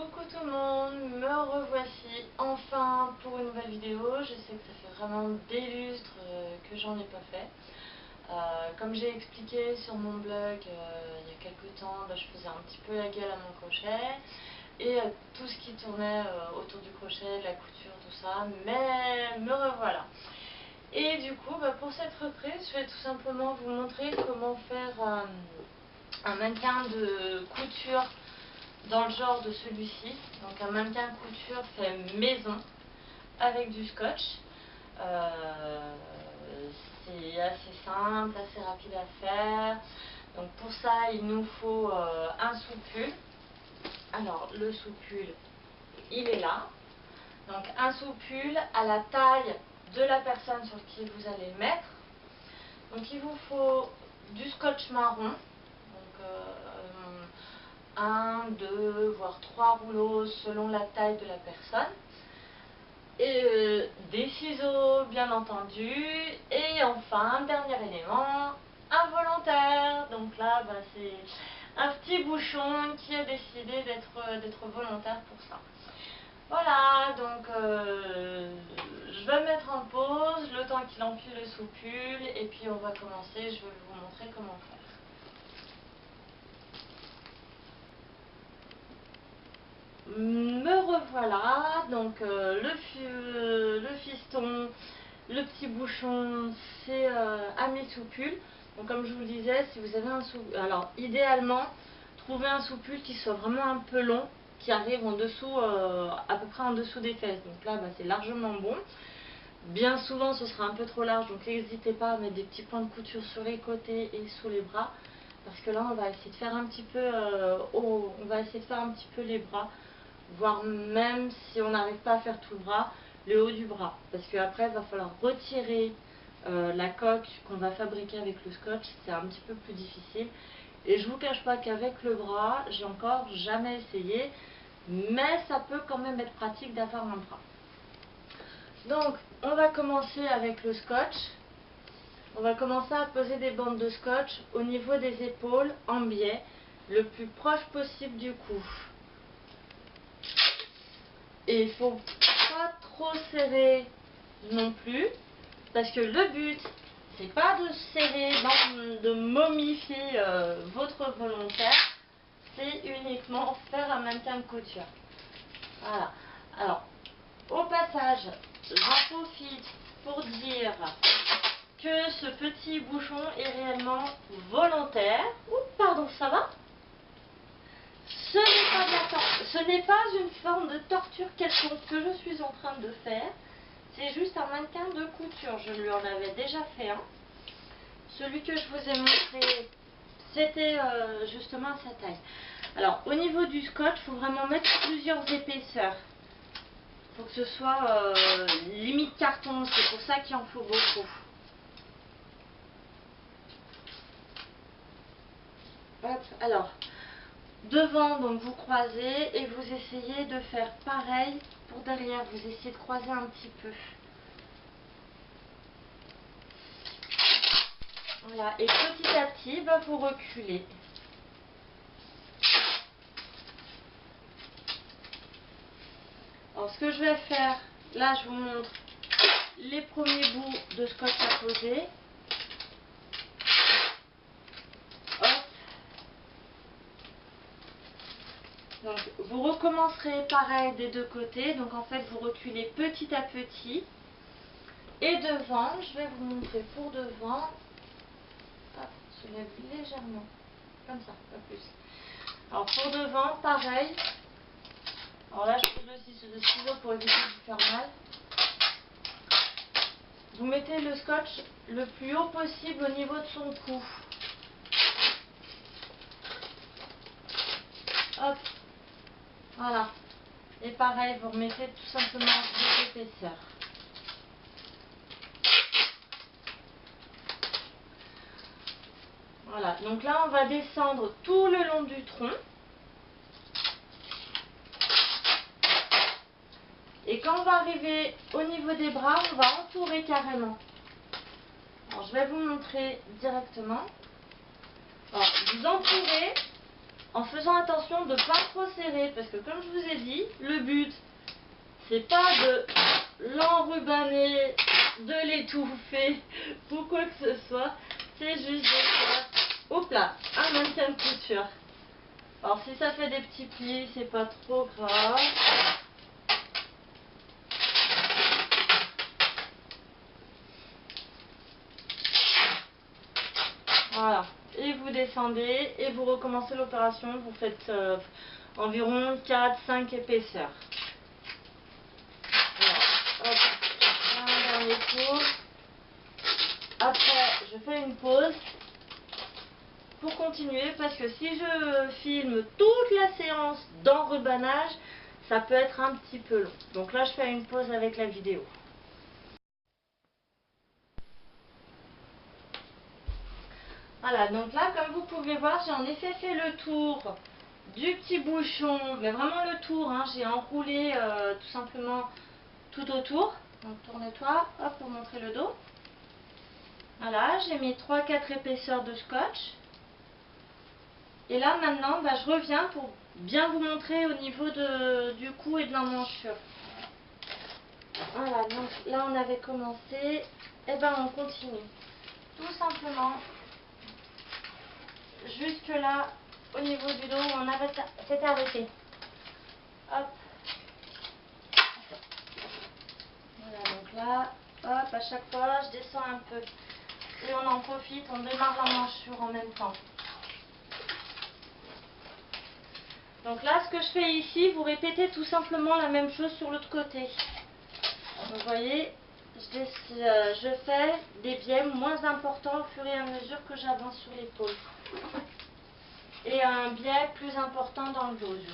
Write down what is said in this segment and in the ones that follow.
Coucou tout le monde, me revoici enfin pour une nouvelle vidéo. Je sais que ça fait vraiment des lustres que j'en ai pas fait. Comme j'ai expliqué sur mon blog il y a quelques temps, je faisais un petit peu la gueule à mon crochet et tout ce qui tournait autour du crochet, de la couture, tout ça, mais me revoilà. Et du coup, pour cette reprise, je vais tout simplement vous montrer comment faire un mannequin de couture dans le genre de celui-ci. Donc un mannequin couture fait maison avec du scotch. C'est assez simple, assez rapide à faire. Donc pour ça, il nous faut un soupule. Alors le soupule, il est là. Donc un soupule à la taille de la personne sur qui vous allez le mettre. Donc il vous faut du scotch marron. Donc 1, 2, voire 3 rouleaux selon la taille de la personne. Et des ciseaux bien entendu. Et enfin, dernier élément, un volontaire. Donc là, c'est un petit bouchon qui a décidé d'être volontaire pour ça. Voilà, donc je vais me mettre en pause le temps qu'il empile le soupule et puis on va commencer, je vais vous montrer comment faire. Me revoilà, donc le fiston, le petit bouchon, c'est à mes soupules. Donc comme je vous le disais, si vous avez un soupule, alors idéalement, trouvez un soupule qui soit vraiment un peu long, qui arrive en dessous, à peu près en dessous des fesses. Donc là, c'est largement bon. Bien souvent, ce sera un peu trop large, donc n'hésitez pas à mettre des petits points de couture sur les côtés et sous les bras. Parce que là, on va essayer de faire un petit peu, on va essayer de faire un petit peu les bras. Voire même si on n'arrive pas à faire tout le bras, le haut du bras. Parce qu'après, il va falloir retirer la coque qu'on va fabriquer avec le scotch. C'est un petit peu plus difficile. Et je vous cache pas qu'avec le bras, j'ai encore jamais essayé. Mais ça peut quand même être pratique d'avoir un bras. Donc, on va commencer avec le scotch. On va commencer à poser des bandes de scotch au niveau des épaules en biais, le plus proche possible du cou. Et il ne faut pas trop serrer non plus, parce que le but, c'est pas de serrer, de momifier votre volontaire, c'est uniquement faire un mannequin de couture. Voilà. Alors, au passage, j'en profite pour dire que ce petit bouchon est réellement volontaire. Ouh, pardon, ça va ? Ce n'est pas une forme de torture quelconque que je suis en train de faire. C'est juste un mannequin de couture. Je lui en avais déjà fait un. Celui que je vous ai montré, c'était justement à sa taille. Alors, au niveau du scotch, il faut vraiment mettre plusieurs épaisseurs. Il faut que ce soit limite carton. C'est pour ça qu'il en faut beaucoup. Hop, alors... Devant, donc vous croisez et vous essayez de faire pareil pour derrière. Vous essayez de croiser un petit peu. Voilà, et petit à petit, vous reculez. Alors ce que je vais faire, là je vous montre les premiers bouts de scotch à poser. Donc, vous recommencerez pareil des deux côtés. Donc en fait vous reculez petit à petit. Et devant, je vais vous montrer pour devant. Hop, je lève légèrement. Comme ça, pas plus. Alors pour devant, pareil. Alors là je pose le ciseau pour éviter de vous faire mal. Vous mettez le scotch le plus haut possible au niveau de son cou. Hop. Voilà. Et pareil, vous remettez tout simplement des épaisseurs. Voilà. Donc là, on va descendre tout le long du tronc. Et quand on va arriver au niveau des bras, on va entourer carrément. Alors, je vais vous montrer directement. Alors, vous entourez en faisant attention de ne pas trop serrer, parce que comme je vous ai dit, le but c'est pas de l'enrubaner, de l'étouffer ou quoi que ce soit, c'est juste de faire, hop là, un maintien de couture. Alors si ça fait des petits plis, c'est pas trop grave. Voilà, et vous descendez et vous recommencez l'opération, vous faites environ 4-5 épaisseurs. Voilà. Hop, un dernier tour. Après, je fais une pause pour continuer parce que si je filme toute la séance d'enrubanage, ça peut être un petit peu long. Donc là, je fais une pause avec la vidéo. Voilà, donc là, comme vous pouvez voir, j'ai en effet fait le tour du petit bouchon, mais vraiment le tour, hein, j'ai enroulé tout simplement tout autour. Donc tourne-toi, hop, pour montrer le dos. Voilà, j'ai mis 3-4 épaisseurs de scotch. Et là maintenant, bah, je reviens pour bien vous montrer au niveau du cou et de l'emmanchure. Voilà, donc là on avait commencé, et ben on continue. Tout simplement, jusque là, au niveau du dos, on avait s'était arrêté. Hop. Voilà, donc là, hop, à chaque fois, je descends un peu. Et on en profite, on démarre l'emmanchure en même temps. Donc là, ce que je fais ici, vous répétez tout simplement la même chose sur l'autre côté. Vous voyez, je fais des biais moins importants au fur et à mesure que j'avance sur l'épaule. Et un biais plus important dans le dos, du coup.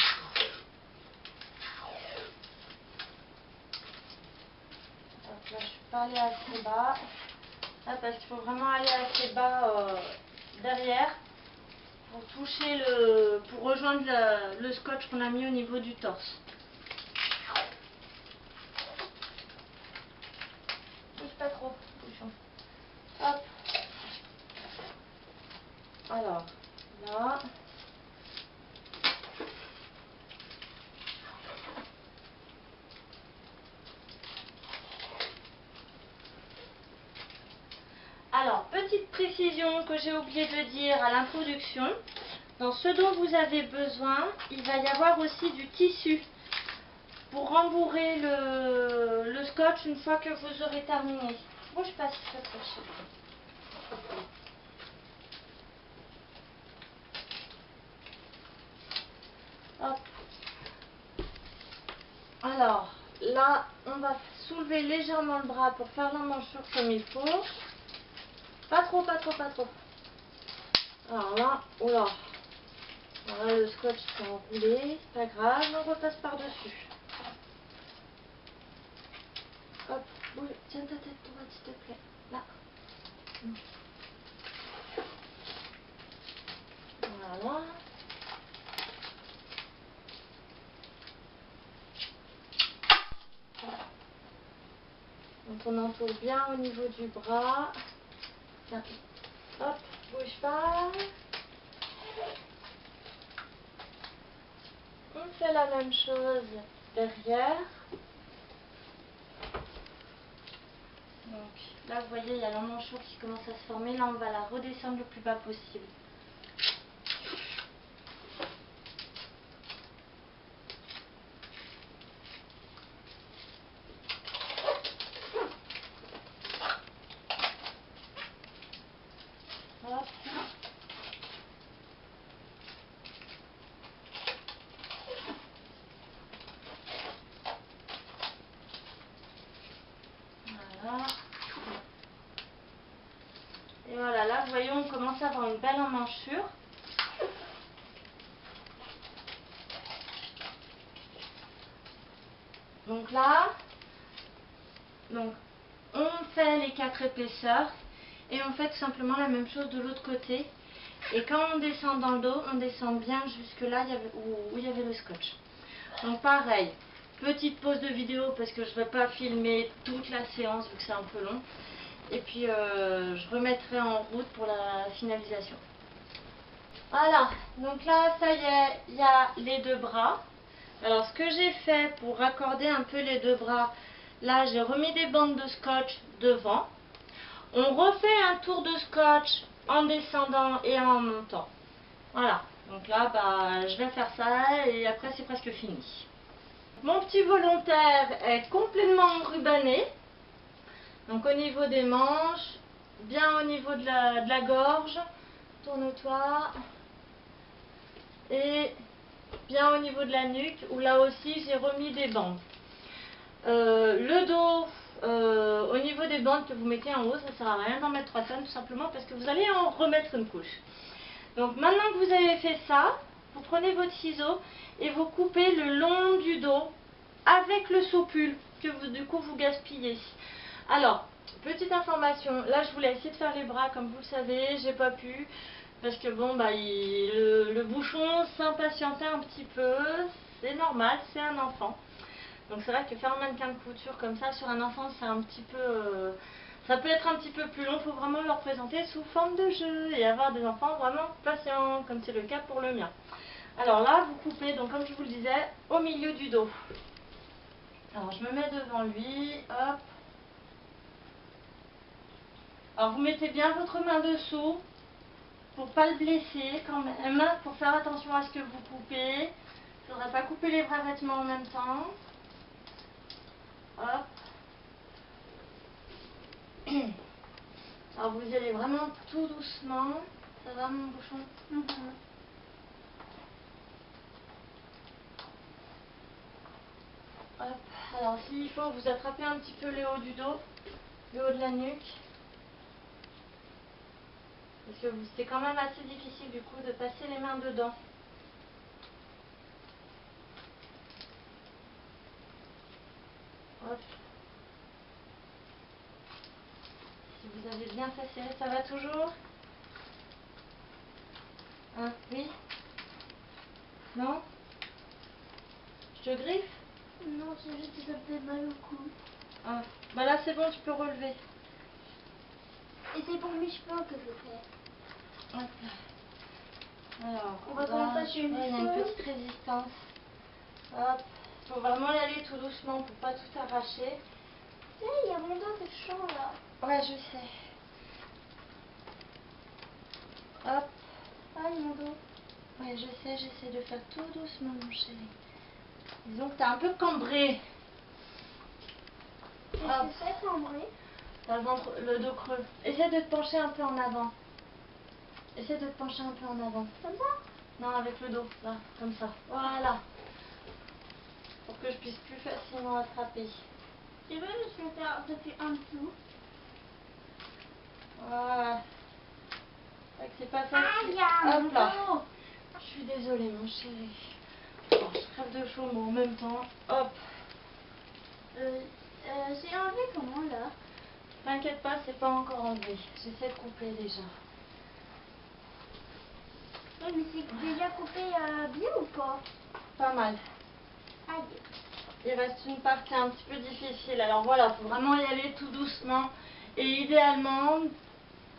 Donc là, je ne suis pas allée assez bas. Là, parce qu'il faut vraiment aller assez bas derrière pour toucher pour rejoindre le scotch qu'on a mis au niveau du torse. Bouge pas trop, bouchon. Hop. Alors, là. Alors, petite précision que j'ai oublié de dire à l'introduction. Dans ce dont vous avez besoin, il va y avoir aussi du tissu pour rembourrer le scotch une fois que vous aurez terminé. Bouge pas si ça touche. Hop. Alors, là, on va soulever légèrement le bras pour faire l'emmanchure comme il faut. Pas trop, pas trop, pas trop. Alors là, oula. Voilà, le scotch s'est enroulé, c'est pas grave, on repasse par-dessus. Hop, bouge, tiens ta tête droite s'il te plaît. Là. Voilà. Donc on entoure bien au niveau du bras. Tiens. Hop, bouge pas. On fait la même chose derrière. Donc là vous voyez il y a l'emmanchure qui commence à se former. Là on va la redescendre le plus bas possible. Hop. Voilà. Et voilà, là vous voyez on commence à avoir une belle emmanchure. Donc là, on fait les 4 épaisseurs et on fait tout simplement la même chose de l'autre côté. Et quand on descend dans le dos, on descend bien jusque là où il y avait le scotch. Donc pareil, petite pause de vidéo parce que je ne vais pas filmer toute la séance vu que c'est un peu long. Et puis je remettrai en route pour la finalisation. Voilà, donc là, ça y est, il y a les deux bras. Alors, ce que j'ai fait pour raccorder un peu les deux bras, là, j'ai remis des bandes de scotch devant. On refait un tour de scotch en descendant et en montant. Voilà, donc là, bah, je vais faire ça et après, c'est presque fini. Mon petit volontaire est complètement enrubanné. Donc, au niveau des manches, bien au niveau de la gorge. Tourne-toi. Et bien au niveau de la nuque, où là aussi j'ai remis des bandes. Le dos, au niveau des bandes que vous mettez en haut, ça ne sert à rien d'en mettre 3 tonnes, tout simplement parce que vous allez en remettre une couche. Donc maintenant que vous avez fait ça, vous prenez votre ciseau et vous coupez le long du dos avec le soupule que vous, du coup, vous gaspillez. Alors, petite information, là je voulais essayer de faire les bras comme vous le savez, j'ai pas pu. Parce que bon, bah, le bouchon s'impatientait un petit peu, c'est normal, c'est un enfant. Donc c'est vrai que faire un mannequin de couture comme ça sur un enfant, c'est un petit peu... ça peut être un petit peu plus long, il faut vraiment le représenter sous forme de jeu et avoir des enfants vraiment patients, comme c'est le cas pour le mien. Alors là, vous coupez, donc comme je vous le disais, au milieu du dos. Alors je me mets devant lui, hop. Alors vous mettez bien votre main dessous. Pour pas le blesser quand même, pour faire attention à ce que vous coupez. Il ne faudrait pas couper les bras vêtements en même temps. Hop. Alors vous y allez vraiment tout doucement. Ça va mon bouchon? Hop. Alors s'il faut, vous attrapez un petit peu le haut du dos, le haut de la nuque. Parce que c'est quand même assez difficile du coup de passer les mains dedans. Hop. Si vous avez bien fait serrer, ça va toujours? Hein, oui? Non? Je te griffe? Non, c'est juste que ça me fait mal au cou. Ah, bah là c'est bon, tu peux relever. Et c'est pour mes cheveux que je fais. Hop. Alors, On va quand même passer une il y a une petite résistance. Hop. Faut vraiment y aller tout doucement pour pas tout arracher. Tu sais, il y a mon dos de champ là. Ouais, je sais. Hop. Aïe, mon dos. Ouais, je sais, j'essaie de faire tout doucement, mon chéri. Disons que t'es un peu cambré. Qu'est-ce que c'est, cambré? T'as le dos creux. Essaie de te pencher un peu en avant. Essaie de te pencher un peu en avant. Comme ça? Non, avec le dos, là, comme ça. Voilà. Pour que je puisse plus facilement attraper. Tu veux juste le faire depuis en dessous? Voilà. C'est pas facile. Aïe, mon Hop là. dos. Je suis désolée, mon chéri. Oh, je crève de chaud, mais en même temps, hop. C'est enlevé comment là? T'inquiète pas, c'est pas encore enlevé. J'essaie de couper déjà. Oui, mais c'est déjà coupé bien ou pas? Pas mal. Aïe. Il reste une partie un petit peu difficile. Alors voilà, faut vraiment y aller tout doucement. Et idéalement,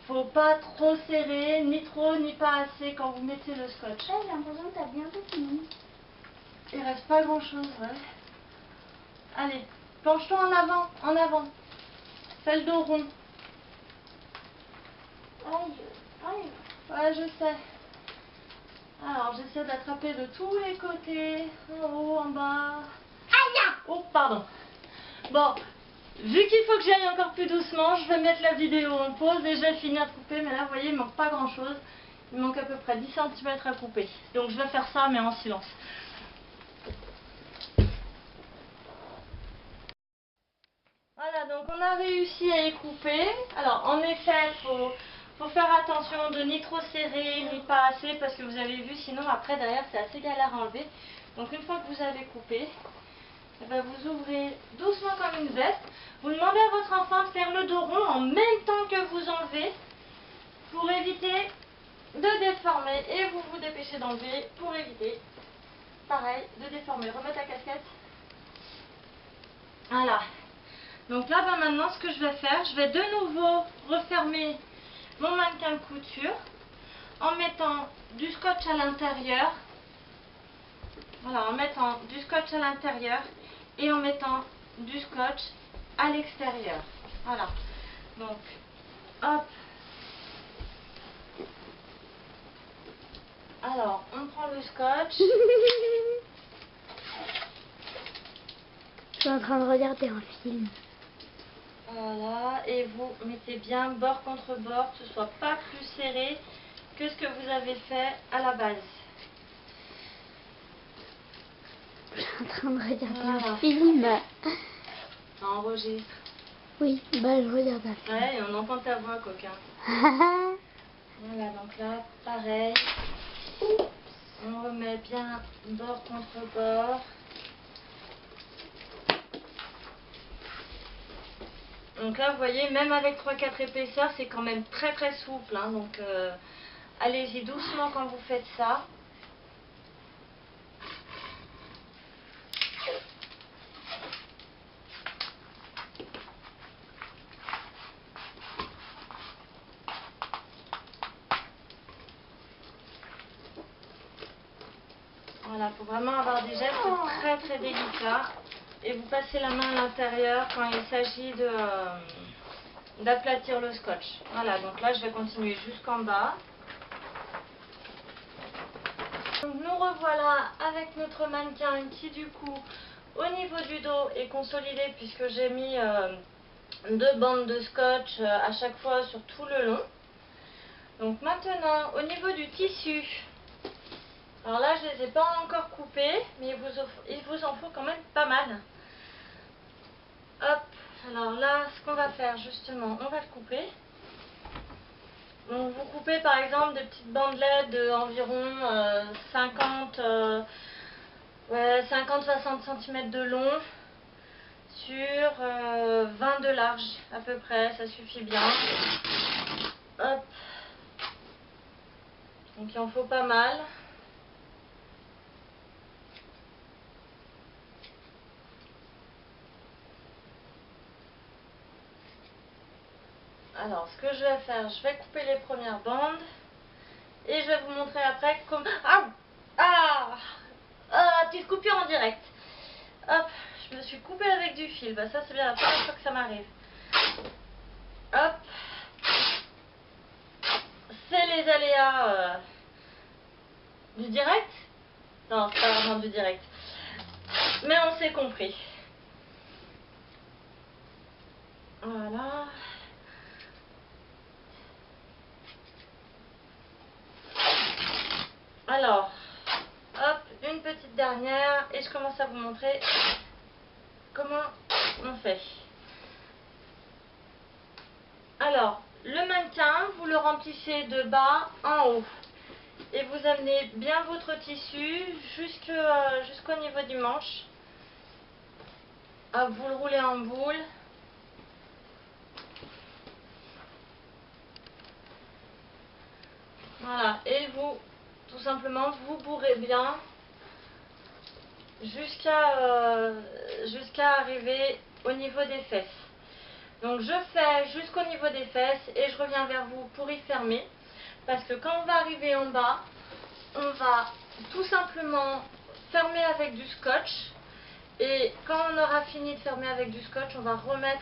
faut pas trop serrer, ni trop, ni pas assez quand vous mettez le scotch. J'ai l'impression que t'as bientôt fini. Il reste pas grand chose, ouais. Allez, penche-toi en avant, en avant. Fais le dos rond. Aïe, aïe. Ouais, je sais. Alors, j'essaie d'attraper de tous les côtés, en haut, en bas. Aïe. Oh, pardon. Bon, vu qu'il faut que j'aille encore plus doucement, je vais mettre la vidéo en pause et je vais finir de couper. Mais là, vous voyez, il manque pas grand chose. Il manque à peu près 10 cm à couper. Donc, je vais faire ça, mais en silence. Voilà, donc on a réussi à y couper. Alors, en effet, faut faire attention de ni trop serrer, ni pas assez, parce que vous avez vu, sinon après, derrière, c'est assez galère à enlever. Donc, une fois que vous avez coupé, eh ben, vous ouvrez doucement comme une veste. Vous demandez à votre enfant de faire le dos rond en même temps que vous enlevez, pour éviter de déformer. Et vous vous dépêchez d'enlever pour éviter, pareil, de déformer. Remets ta casquette. Voilà. Donc là, ben maintenant, ce que je vais faire, je vais de nouveau refermer mon mannequin de couture en mettant du scotch à l'intérieur. Voilà, en mettant du scotch à l'intérieur et en mettant du scotch à l'extérieur. Voilà. Donc, hop. Alors, on prend le scotch. Je suis en train de regarder un film. Voilà, et vous mettez bien bord contre bord, que ce soit pas plus serré que ce que vous avez fait à la base. Je suis en train de regarder Voilà. un film. Ça enregistre. Oui, bah je regarde un film. Ouais, et on entend ta voix, coquin. Voilà, donc là, pareil. On remet bien bord contre bord. Donc là, vous voyez, même avec 3-4 épaisseurs, c'est quand même très très souple. Hein, donc allez-y doucement quand vous faites ça. Voilà, il faut vraiment avoir des gestes très très délicats. Et vous passez la main à l'intérieur quand il s'agit d'aplatir le scotch. Voilà, donc là je vais continuer jusqu'en bas. Donc nous revoilà avec notre mannequin qui du coup au niveau du dos est consolidé puisque j'ai mis 2 bandes de scotch à chaque fois sur tout le long. Donc maintenant au niveau du tissu, alors là je ne les ai pas encore coupés mais il vous en faut quand même pas mal. Hop, alors là ce qu'on va faire justement, on va le couper. Donc vous coupez par exemple des petites bandelettes d'environ 50-60 cm de long sur 20 de large à peu près, ça suffit bien. Hop. Donc il en faut pas mal. Alors ce que je vais faire, je vais couper les premières bandes et je vais vous montrer après comment... Petite coupure en direct. Hop, je me suis coupée avec du fil, bah ça c'est bien la première fois que ça m'arrive. Hop. C'est les aléas du direct. Non, c'est pas vraiment du direct. Mais on s'est compris. Voilà. Alors, hop, une petite dernière et je commence à vous montrer comment on fait. Alors, le mannequin, vous le remplissez de bas en haut et vous amenez bien votre tissu jusqu'au niveau du manche. Hop, vous le roulez en boule. Voilà, et vous, tout simplement, vous bourrez bien jusqu'à arriver au niveau des fesses. Donc je fais jusqu'au niveau des fesses et je reviens vers vous pour y fermer. Parce que quand on va arriver en bas, on va tout simplement fermer avec du scotch. Et quand on aura fini de fermer avec du scotch, on va remettre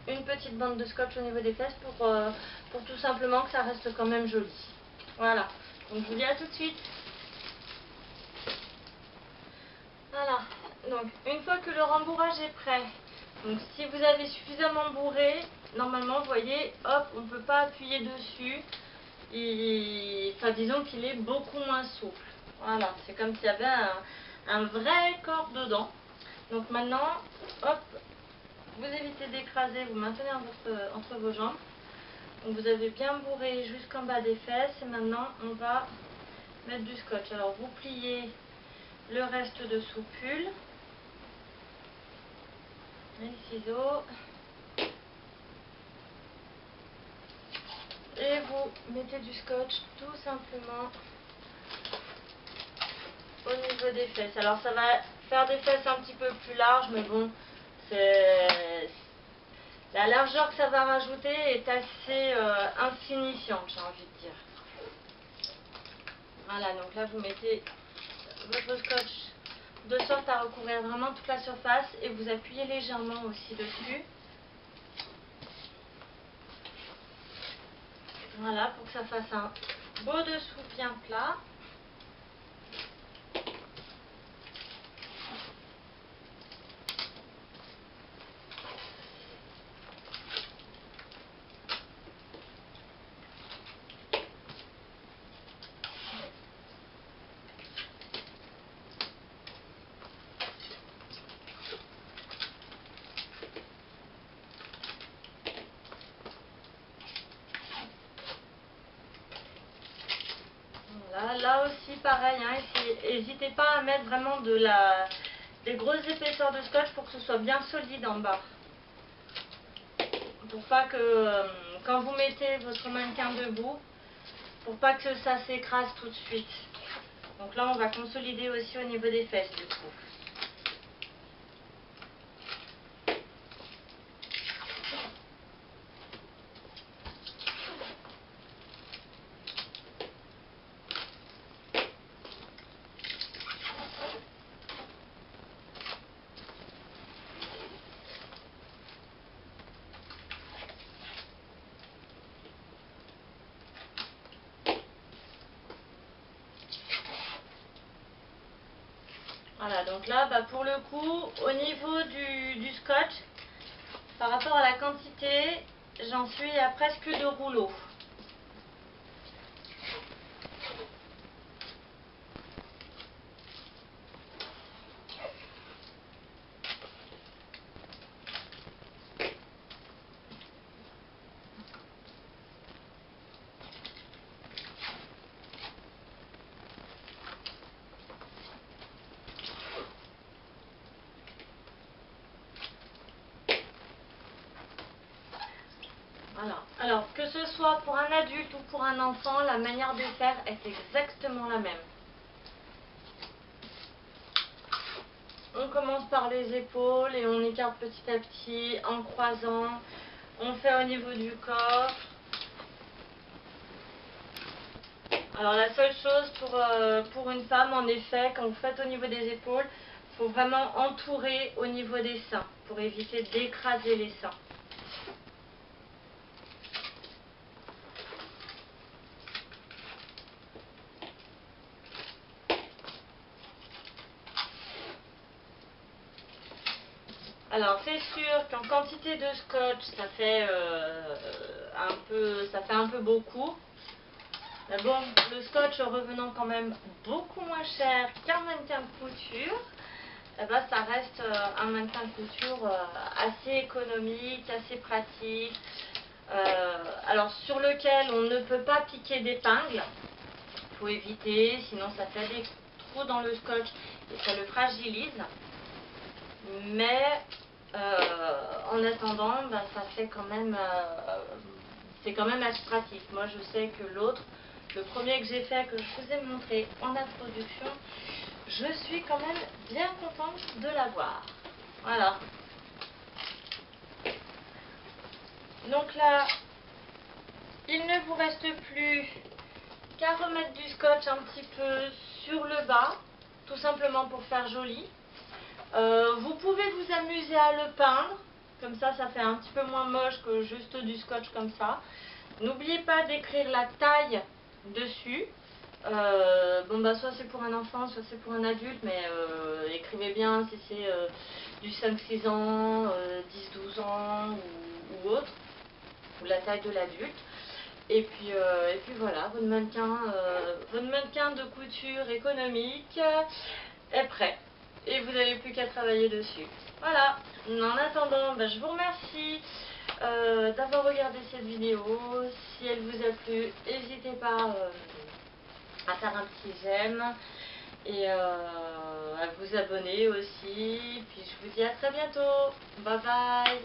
une petite bande de scotch au niveau des fesses pour tout simplement que ça reste quand même joli. Voilà, donc je vous dis à tout de suite. Voilà, donc une fois que le rembourrage est prêt, donc si vous avez suffisamment bourré, normalement vous voyez, hop, on ne peut pas appuyer dessus. Enfin disons qu'il est beaucoup moins souple. Voilà, c'est comme s'il y avait un vrai corps dedans. Donc maintenant, hop, vous évitez d'écraser, vous maintenez entre vos jambes. Donc vous avez bien bourré jusqu'en bas des fesses et maintenant on va mettre du scotch. Alors vous pliez le reste de soupule, les ciseaux et vous mettez du scotch tout simplement au niveau des fesses. Alors ça va faire des fesses un petit peu plus larges mais bon, c'est... La largeur que ça va rajouter est assez insignifiante, j'ai envie de dire. Voilà, donc là vous mettez votre scotch de sorte à recouvrir vraiment toute la surface et vous appuyez légèrement aussi dessus. Voilà, pour que ça fasse un beau dessous bien plat. Là aussi pareil, hein, n'hésitez pas à mettre vraiment des grosses épaisseurs de scotch pour que ce soit bien solide en bas. Pour pas que quand vous mettez votre mannequin debout, pour pas que ça s'écrase tout de suite. Donc là on va consolider aussi au niveau des fesses du coup. Voilà, donc là, pour le coup, au niveau du scotch, par rapport à la quantité, j'en suis à presque 2 rouleaux. Voilà. Alors, que ce soit pour un adulte ou pour un enfant, la manière de faire est exactement la même. On commence par les épaules et on écarte petit à petit en croisant. On fait au niveau du corps. Alors la seule chose pour une femme, en effet, quand vous faites au niveau des épaules, il faut vraiment entourer au niveau des seins pour éviter d'écraser les seins. Alors c'est sûr qu'en quantité de scotch, ça fait un peu beaucoup. Mais bon, le scotch revenant quand même beaucoup moins cher qu'un mannequin de couture, eh ben, ça reste un mannequin de couture assez économique, assez pratique. Alors sur lequel on ne peut pas piquer d'épingle, il faut éviter, sinon ça fait des trous dans le scotch et ça le fragilise. Mais en attendant, ça fait quand même, c'est quand même assez pratique. Moi je sais que l'autre, le premier que j'ai fait, que je vous ai montré en introduction, je suis quand même bien contente de l'avoir. Voilà. Donc là, il ne vous reste plus qu'à remettre du scotch un petit peu sur le bas, tout simplement pour faire joli. Vous pouvez vous amuser à le peindre, comme ça fait un petit peu moins moche que juste du scotch comme ça. N'oubliez pas d'écrire la taille dessus. Soit c'est pour un enfant, soit c'est pour un adulte, mais écrivez bien si c'est du 5-6 ans, 10-12 ans ou autre, ou la taille de l'adulte. Et puis voilà, votre mannequin de couture économique est prêt. Et vous n'avez plus qu'à travailler dessus. Voilà. En attendant, je vous remercie d'avoir regardé cette vidéo. Si elle vous a plu, n'hésitez pas à faire un petit j'aime et à vous abonner aussi. Puis je vous dis à très bientôt. Bye bye.